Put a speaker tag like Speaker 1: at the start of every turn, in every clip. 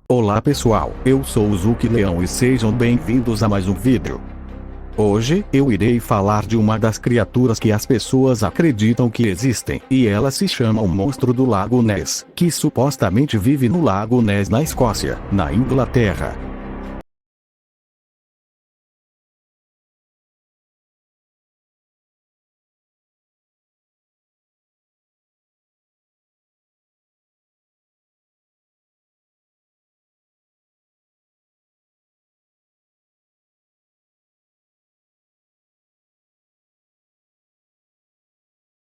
Speaker 1: Olá pessoal, eu sou o Zuki Leão e sejam bem-vindos a mais um vídeo. Hoje, eu irei falar de uma das criaturas que as pessoas acreditam que existem, e ela se chama o Monstro do Lago Ness, que supostamente vive no Lago Ness na Escócia, na Inglaterra.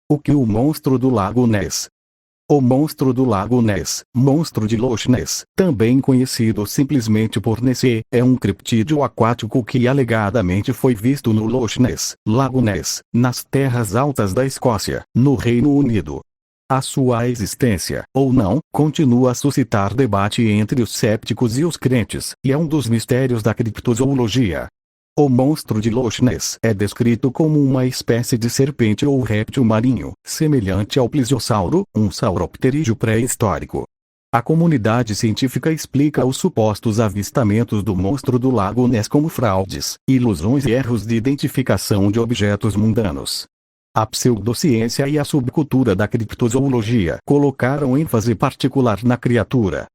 Speaker 1: O que o Monstro do Lago Ness? O Monstro do Lago Ness, Monstro de Loch Ness, também conhecido simplesmente por Nessie, é um criptídeo aquático que alegadamente foi visto no Loch Ness, Lago Ness, nas terras altas da Escócia, no Reino Unido. A sua existência, ou não, continua a suscitar debate entre os cépticos e os crentes, e é um dos mistérios da criptozoologia. O monstro de Loch Ness é descrito como uma espécie de serpente ou réptil marinho, semelhante ao plesiosauro, um sauropterídeo pré-histórico. A comunidade científica explica os supostos avistamentos do monstro do Lago Ness como fraudes, ilusões e erros de identificação de objetos mundanos. A pseudociência e a subcultura da criptozoologia colocaram ênfase particular na criatura.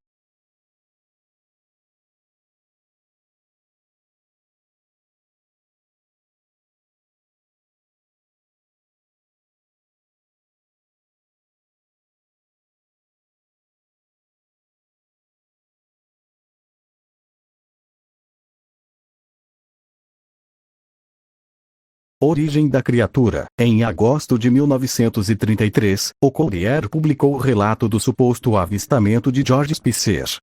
Speaker 1: Origem da criatura. Em agosto de 1933, o Courier publicou o relato do suposto avistamento de George Spicer.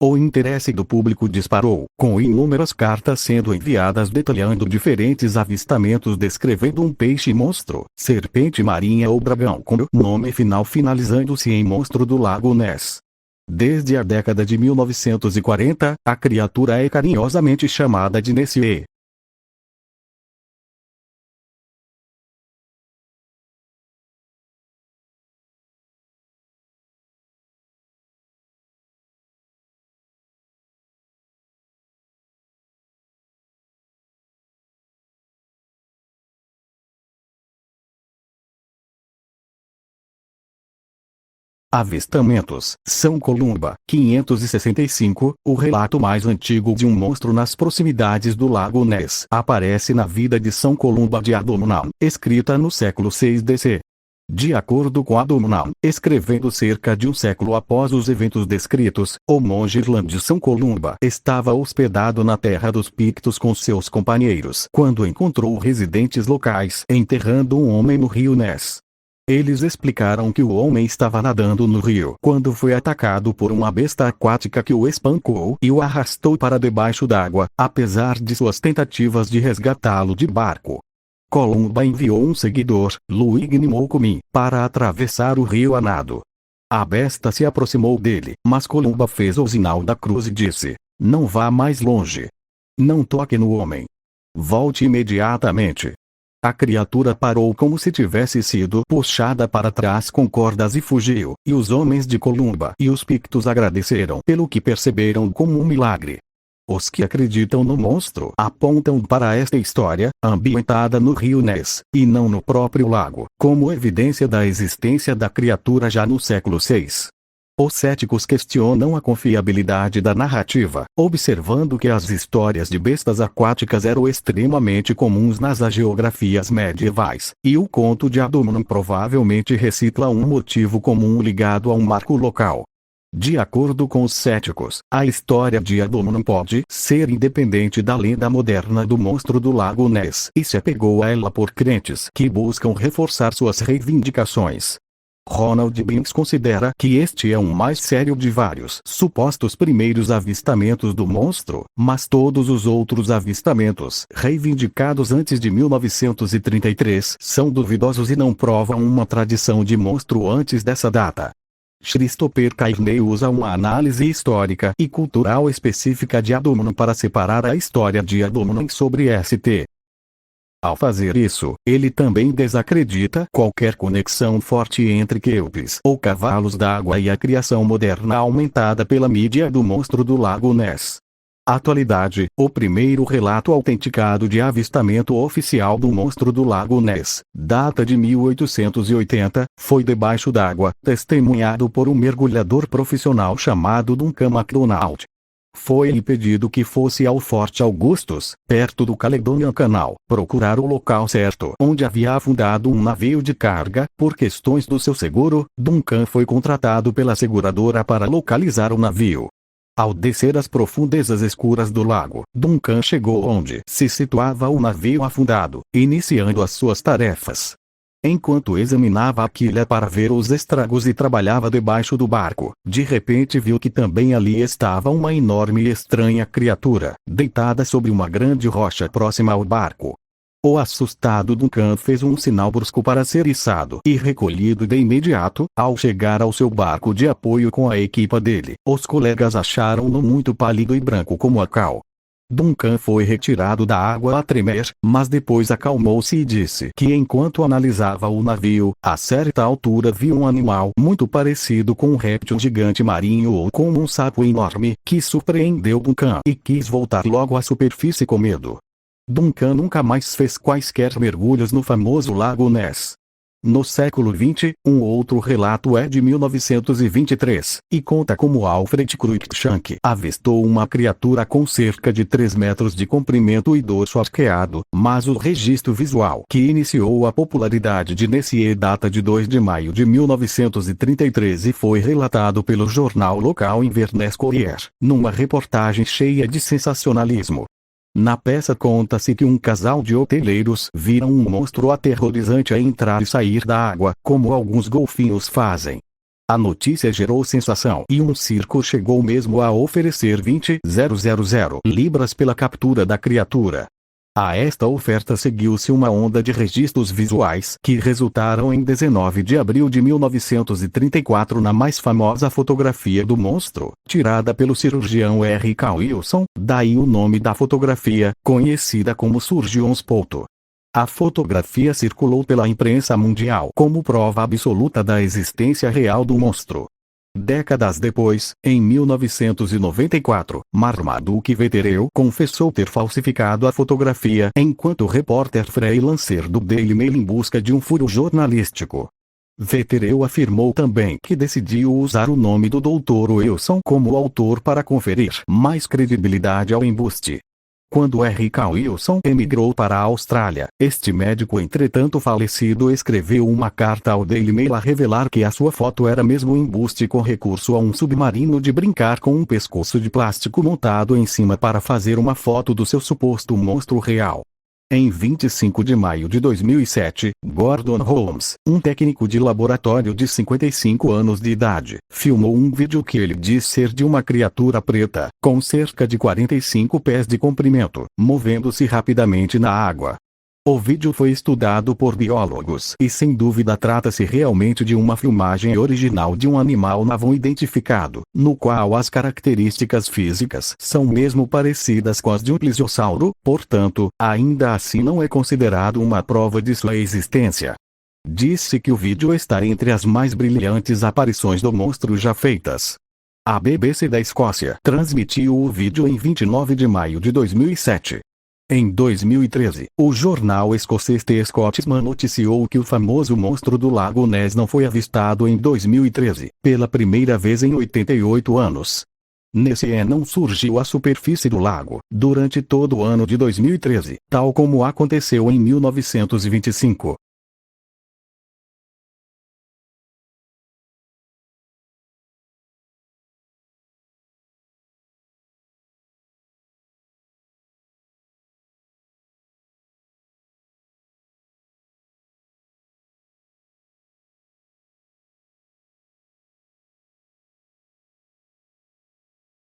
Speaker 1: O interesse do público disparou, com inúmeras cartas sendo enviadas detalhando diferentes avistamentos descrevendo um peixe-monstro, serpente marinha ou dragão com o nome final finalizando-se em Monstro do Lago Ness. Desde a década de 1940, a criatura é carinhosamente chamada de Nessie. Avistamentos. São Columba, 565, o relato mais antigo de um monstro nas proximidades do Lago Ness aparece na vida de São Columba de Adumnam, escrita no século 6 DC. De acordo com Adumnam, escrevendo cerca de um século após os eventos descritos, o monge irlandês São Columba estava hospedado na terra dos Pictos com seus companheiros quando encontrou residentes locais enterrando um homem no rio Ness. Eles explicaram que o homem estava nadando no rio quando foi atacado por uma besta aquática que o espancou e o arrastou para debaixo d'água, apesar de suas tentativas de resgatá-lo de barco. Columba enviou um seguidor, Luigny Moukoumi, para atravessar o rio a nado. A besta se aproximou dele, mas Columba fez o sinal da cruz e disse: "Não vá mais longe. Não toque no homem. Volte imediatamente." A criatura parou como se tivesse sido puxada para trás com cordas e fugiu, e os homens de Columba e os Pictos agradeceram pelo que perceberam como um milagre. Os que acreditam no monstro apontam para esta história, ambientada no rio Ness, e não no próprio lago, como evidência da existência da criatura já no século VI. Os céticos questionam a confiabilidade da narrativa, observando que as histórias de bestas aquáticas eram extremamente comuns nas hagiografias medievais, e o conto de Adumnam provavelmente recicla um motivo comum ligado a um marco local. De acordo com os céticos, a história de Adumnam pode ser independente da lenda moderna do monstro do Lago Ness e se apegou a ela por crentes que buscam reforçar suas reivindicações. Ronald Binks considera que este é um mais sério de vários supostos primeiros avistamentos do monstro, mas todos os outros avistamentos reivindicados antes de 1933 são duvidosos e não provam uma tradição de monstro antes dessa data. Christopher Cairney usa uma análise histórica e cultural específica de Adumnam para separar a história de Adumnam sobre St. Ao fazer isso, ele também desacredita qualquer conexão forte entre Kelpies ou cavalos d'água e a criação moderna aumentada pela mídia do monstro do Lago Ness. Atualidade, o primeiro relato autenticado de avistamento oficial do monstro do Lago Ness, data de 1880, foi debaixo d'água, testemunhado por um mergulhador profissional chamado Duncan MacDonald. Foi-lhe pedido que fosse ao Forte Augustus, perto do Caledonian Canal, procurar o local certo onde havia afundado um navio de carga. Por questões do seu seguro, Duncan foi contratado pela seguradora para localizar o navio. Ao descer as profundezas escuras do lago, Duncan chegou onde se situava o navio afundado, iniciando as suas tarefas. Enquanto examinava a quilha para ver os estragos e trabalhava debaixo do barco, de repente viu que também ali estava uma enorme e estranha criatura, deitada sobre uma grande rocha próxima ao barco. O assustado Duncan fez um sinal brusco para ser içado e recolhido de imediato. Ao chegar ao seu barco de apoio com a equipa dele, os colegas acharam-no muito pálido e branco como a cal. Duncan foi retirado da água a tremer, mas depois acalmou-se e disse que enquanto analisava o navio, a certa altura viu um animal muito parecido com um réptil gigante marinho ou com um sapo enorme, que surpreendeu Duncan e quis voltar logo à superfície com medo. Duncan nunca mais fez quaisquer mergulhos no famoso Lago Ness. No século XX, um outro relato é de 1923, e conta como Alfred Cruikshank avistou uma criatura com cerca de 3 metros de comprimento e dorso arqueado, mas o registro visual que iniciou a popularidade de Nessie data de 2 de maio de 1933 e foi relatado pelo jornal local Inverness Courier, numa reportagem cheia de sensacionalismo. Na peça conta-se que um casal de hoteleiros viram um monstro aterrorizante a entrar e sair da água, como alguns golfinhos fazem. A notícia gerou sensação e um circo chegou mesmo a oferecer 20.000 libras pela captura da criatura. A esta oferta seguiu-se uma onda de registros visuais que resultaram em 19 de abril de 1934 na mais famosa fotografia do monstro, tirada pelo cirurgião R.K. Wilson, daí o nome da fotografia, conhecida como Surgeon's Photo. A fotografia circulou pela imprensa mundial como prova absoluta da existência real do monstro. Décadas depois, em 1994, Marmaduke Vetereu confessou ter falsificado a fotografia enquanto o repórter freelancer do Daily Mail em busca de um furo jornalístico. Vetereu afirmou também que decidiu usar o nome do Dr. Wilson como autor para conferir mais credibilidade ao embuste. Quando R.K. Wilson emigrou para a Austrália, este médico entretanto falecido escreveu uma carta ao Daily Mail a revelar que a sua foto era mesmo um embuste com recurso a um submarino de brincar com um pescoço de plástico montado em cima para fazer uma foto do seu suposto monstro real. Em 25 de maio de 2007, Gordon Holmes, um técnico de laboratório de 55 anos de idade, filmou um vídeo que ele diz ser de uma criatura preta, com cerca de 45 pés de comprimento, movendo-se rapidamente na água. O vídeo foi estudado por biólogos e sem dúvida trata-se realmente de uma filmagem original de um animal não identificado, no qual as características físicas são mesmo parecidas com as de um plesiosauro, portanto, ainda assim não é considerado uma prova de sua existência. Disse que o vídeo está entre as mais brilhantes aparições do monstro já feitas. A BBC da Escócia transmitiu o vídeo em 29 de maio de 2007. Em 2013, o jornal escocês The Scotsman noticiou que o famoso monstro do Lago Ness não foi avistado em 2013, pela primeira vez em 88 anos. Nessie não surgiu à superfície do lago durante todo o ano de 2013, tal como aconteceu em 1925.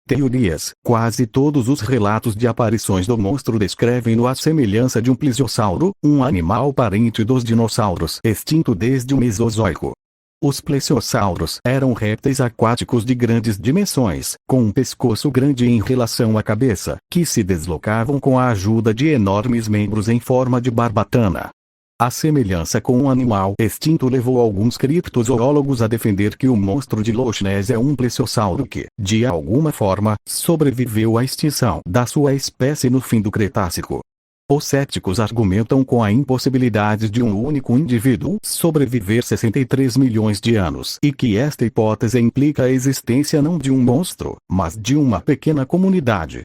Speaker 1: Teorias. Quase todos os relatos de aparições do monstro descrevem-no à semelhança de um plesiosauro, um animal parente dos dinossauros extinto desde o Mesozoico. Os plesiosauros eram répteis aquáticos de grandes dimensões, com um pescoço grande em relação à cabeça, que se deslocavam com a ajuda de enormes membros em forma de barbatana. A semelhança com um animal extinto levou alguns criptozoólogos a defender que o monstro de Loch Ness é um plesiosauro que, de alguma forma, sobreviveu à extinção da sua espécie no fim do Cretácico. Os céticos argumentam com a impossibilidade de um único indivíduo sobreviver 63 milhões de anos e que esta hipótese implica a existência não de um monstro, mas de uma pequena comunidade.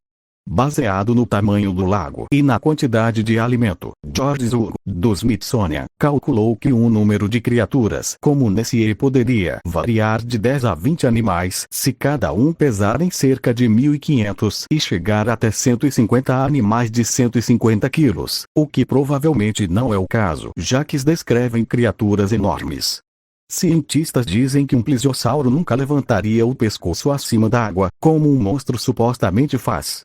Speaker 1: Baseado no tamanho do lago e na quantidade de alimento, George Zhou, do Smithsonian, calculou que o número de criaturas como Nessie poderia variar de 10 a 20 animais se cada um pesarem cerca de 1.500 e chegar até 150 animais de 150 quilos, o que provavelmente não é o caso, já que descrevem criaturas enormes. Cientistas dizem que um plesiosauro nunca levantaria o pescoço acima da água, como um monstro supostamente faz.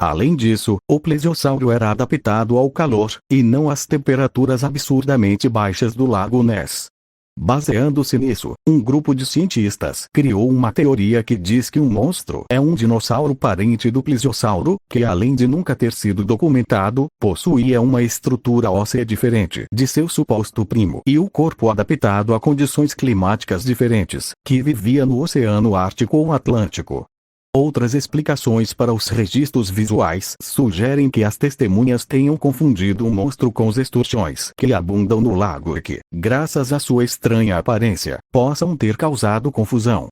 Speaker 1: Além disso, o plesiosauro era adaptado ao calor, e não às temperaturas absurdamente baixas do Lago Ness. Baseando-se nisso, um grupo de cientistas criou uma teoria que diz que um monstro é um dinossauro parente do plesiosauro, que além de nunca ter sido documentado, possuía uma estrutura óssea diferente de seu suposto primo e o corpo adaptado a condições climáticas diferentes, que vivia no Oceano Ártico ou Atlântico. Outras explicações para os registros visuais sugerem que as testemunhas tenham confundido o monstro com os esturjões que abundam no lago e que, graças à sua estranha aparência, possam ter causado confusão.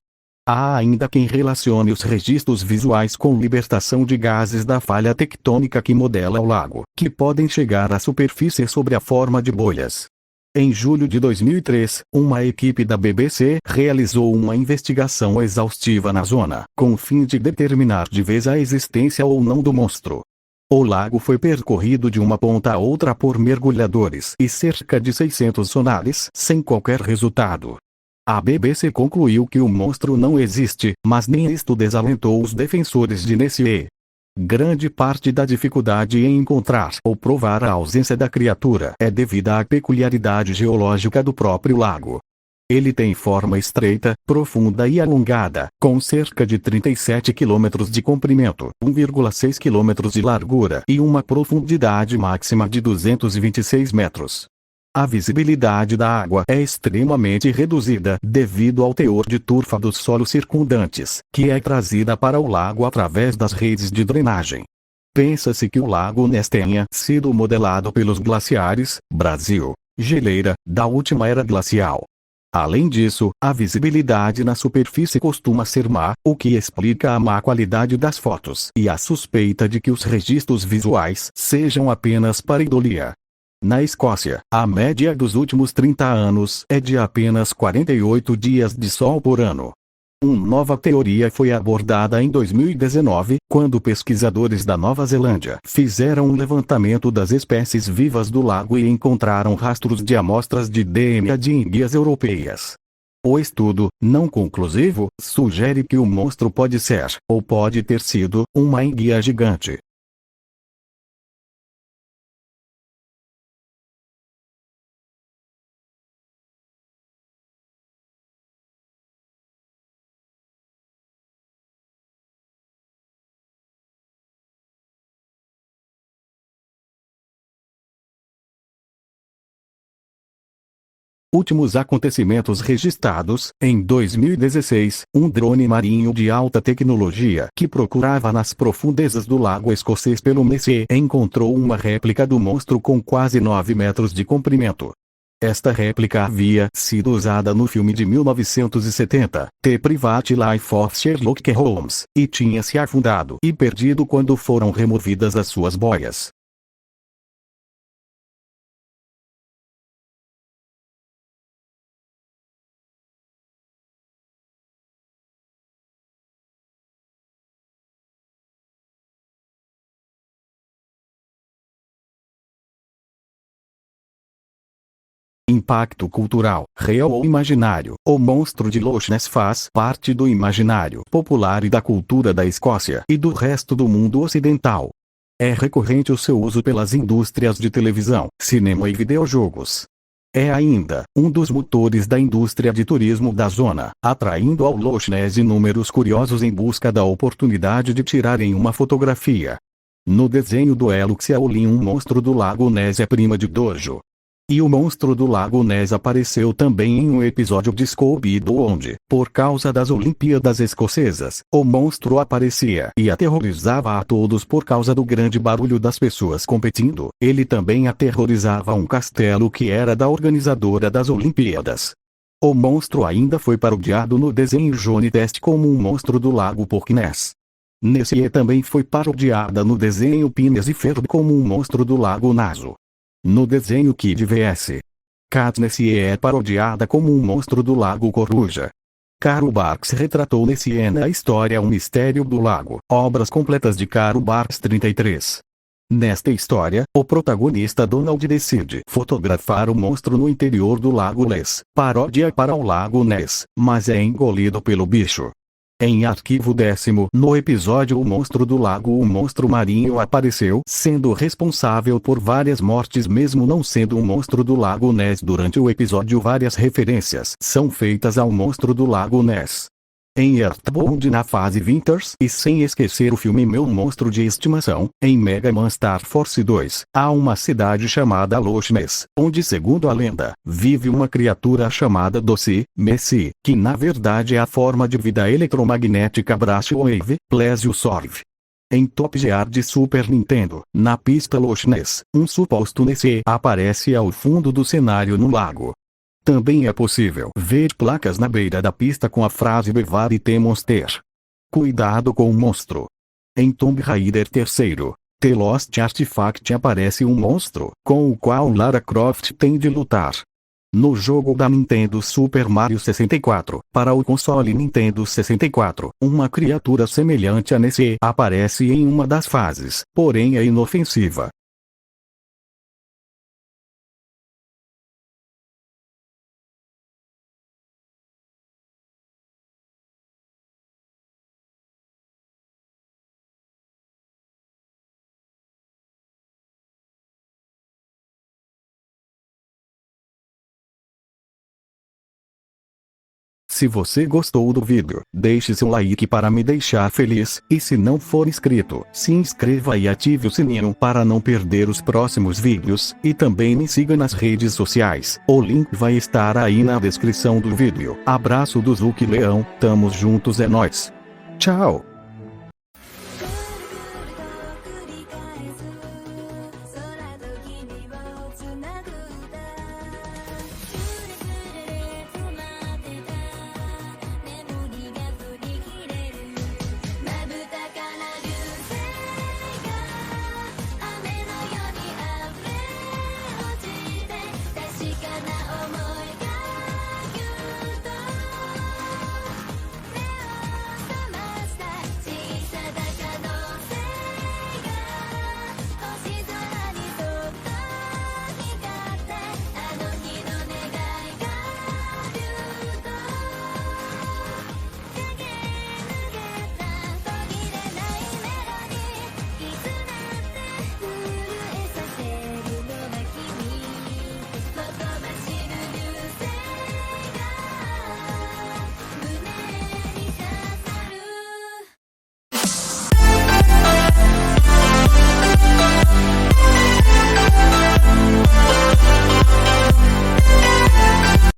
Speaker 1: Há ainda quem relacione os registros visuais com libertação de gases da falha tectônica que modela o lago, que podem chegar à superfície sob a forma de bolhas. Em julho de 2003, uma equipe da BBC realizou uma investigação exaustiva na zona, com o fim de determinar de vez a existência ou não do monstro. O lago foi percorrido de uma ponta a outra por mergulhadores e cerca de 600 sonares, sem qualquer resultado. A BBC concluiu que o monstro não existe, mas nem isto desalentou os defensores de Nessie. Grande parte da dificuldade em encontrar ou provar a ausência da criatura é devida à peculiaridade geológica do próprio lago. Ele tem forma estreita, profunda e alongada, com cerca de 37 km de comprimento, 1,6 km de largura e uma profundidade máxima de 226 metros. A visibilidade da água é extremamente reduzida devido ao teor de turfa dos solos circundantes, que é trazida para o lago através das redes de drenagem. Pensa-se que o Lago Ness tenha sido modelado pelos glaciares, Brasil, geleira, da última era glacial. Além disso, a visibilidade na superfície costuma ser má, o que explica a má qualidade das fotos e a suspeita de que os registros visuais sejam apenas pareidolia. Na Escócia, a média dos últimos 30 anos é de apenas 48 dias de sol por ano. Uma nova teoria foi abordada em 2019, quando pesquisadores da Nova Zelândia fizeram um levantamento das espécies vivas do lago e encontraram rastros de amostras de DNA de enguias europeias. O estudo, não conclusivo, sugere que o monstro pode ser, ou pode ter sido, uma enguia gigante. Últimos acontecimentos registrados: em 2016, um drone marinho de alta tecnologia que procurava nas profundezas do lago escocês pelo Nessie encontrou uma réplica do monstro com quase 9 metros de comprimento. Esta réplica havia sido usada no filme de 1970, The Private Life of Sherlock Holmes, e tinha se afundado e perdido quando foram removidas as suas boias. Impacto cultural, real ou imaginário. O monstro de Loch Ness faz parte do imaginário popular e da cultura da Escócia e do resto do mundo ocidental. É recorrente o seu uso pelas indústrias de televisão, cinema e videojogos. É ainda um dos motores da indústria de turismo da zona, atraindo ao Loch Ness inúmeros curiosos em busca da oportunidade de tirarem uma fotografia. No desenho do Eluxia Olin, um monstro do Lago Ness é prima de Dojo. E o monstro do Lago Ness apareceu também em um episódio de Scooby-Doo onde, por causa das Olimpíadas Escocesas, o monstro aparecia e aterrorizava a todos por causa do grande barulho das pessoas competindo. Ele também aterrorizava um castelo que era da organizadora das Olimpíadas. O monstro ainda foi parodiado no desenho Johnny Test como um monstro do Lago Ness. Nessie também foi parodiada no desenho Phineas e Ferb como um monstro do Lago Naso. No desenho Kid vs. Kat, Nessie é parodiada como um monstro do Lago Coruja. Carol Barks retratou Nessie na história Um Mistério do Lago, obras completas de Carol Barks 33. Nesta história, o protagonista Donald decide fotografar o monstro no interior do Lago Ness, paródia para o Lago Ness, mas é engolido pelo bicho. Em arquivo 10º, no episódio O Monstro do Lago, o monstro marinho apareceu, sendo responsável por várias mortes mesmo não sendo um monstro do Lago Ness. Durante o episódio várias referências são feitas ao monstro do Lago Ness. Em Earthbound na fase Winters e sem esquecer o filme Meu Monstro de Estimação, em Mega Man Star Force 2, há uma cidade chamada Loch Ness, onde segundo a lenda, vive uma criatura chamada Doce, Messi, que na verdade é a forma de vida eletromagnética Brashwave, Plesiosaur. Em Top Gear de Super Nintendo, na pista Loch Ness, um suposto Nessie aparece ao fundo do cenário no lago. Também é possível ver placas na beira da pista com a frase Beware the Monster. Cuidado com o monstro. Em Tomb Raider 3, The Lost Artifact aparece um monstro, com o qual Lara Croft tem de lutar. No jogo da Nintendo Super Mario 64, para o console Nintendo 64, uma criatura semelhante a Nessie aparece em uma das fases, porém é inofensiva. Se você gostou do vídeo, deixe seu like para me deixar feliz, e se não for inscrito, se inscreva e ative o sininho para não perder os próximos vídeos, e também me siga nas redes sociais, o link vai estar aí na descrição do vídeo. Abraço do Zuki Leão, tamo juntos, é nóis. Tchau!